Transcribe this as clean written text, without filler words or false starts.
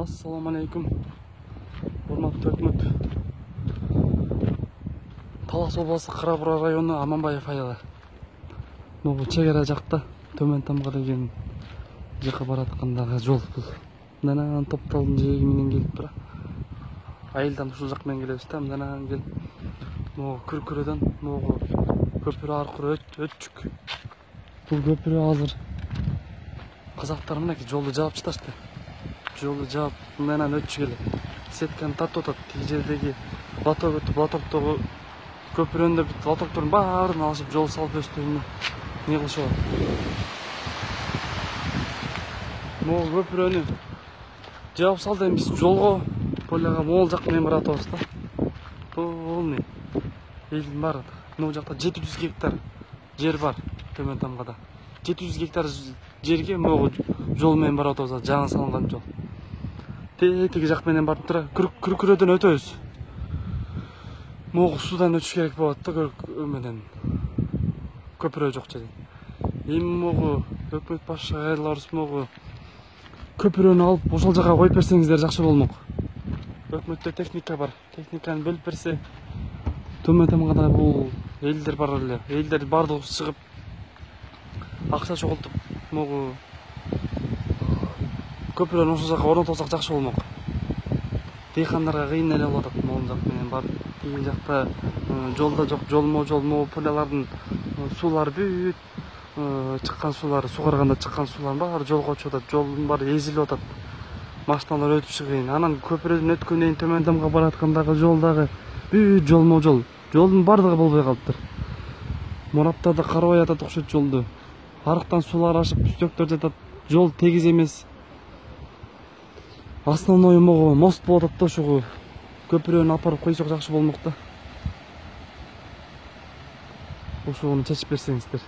Assalamu alaikum. Урматтуу өкмөт. Талас обласы Кара-Бура району Аманбаев айылы. Могу чегара жакта Төмөн Тамга деген жака бараткандагы жол бул. Мындан Топталдын жээги менен келип тура. Айылдан ушул жак менен келебиз да, мындан келип могу Күркүрөдөн могу көпүрө аркылуу өтчүк. Бул көпүрө азыр казактар мынакей жолду жаап чыгышты. Жолду жаап мындан өтчү келет. Сетканы тартып атат. Тиги жердеги лоток өтүп, лотоктогу көпүрөнү бүт лотоктордун баарын алышып жол салып өстүгүнө не кылышып атат. Могу көпүрөнү жаап салды, эми биз жолго поляга могул жак менен баратабыз да. Бул не? Элдин баары. Могу жакта 700 гектар жер бар Төмөн Тамгада. 700 гектар жерге могу жол менен баратабыз, жаңы салынган жол. Тиги жак менен барып тура Күркүрөдөн өтөбүз. Могу суудан өтүш керек болот да, менен көпүрө жок жерде. Эми могу өкмөт башчы кайрылабыз, могу көпүрөнү алып ошол жака коюп берсеңиздер жакшы болмок. Өкмөттө техника бар. Техниканы бөлүп берсе, Төмөн Тамгада бул элдер бар эле. Элдер бардыгы чыгып акча чогултуп могу көпүрөнү ошол жака орнотсак жакшы болмок. Дейхандарга кыйын эле болуп атат могул жак менен барып. Тиги жакта жолда жок, жолмо-жол могу полялардын суулары бүт чыккан суулары, сугарганда чыккан суулар баары жолго чыгып атат. Жолдун баары эзилип атат. Машиналар өтүп чыгыйын. Анан көпүрөдөн өткөндөн кийин Төмөн Тамга бараткандагы жолдагы бүт жолмо-жол. Жолдун бардыгы болбой калыптыр. Мураптар да карабай атат окшойт жолду. Арыктан суулар ашып, үстөктөр жатат. Жол тегиз эмес. Основной могу мост болуп атат да, ошого көпүрөнү апарып койсок жакшы болмок да. Ошону чечип берсеңиздер.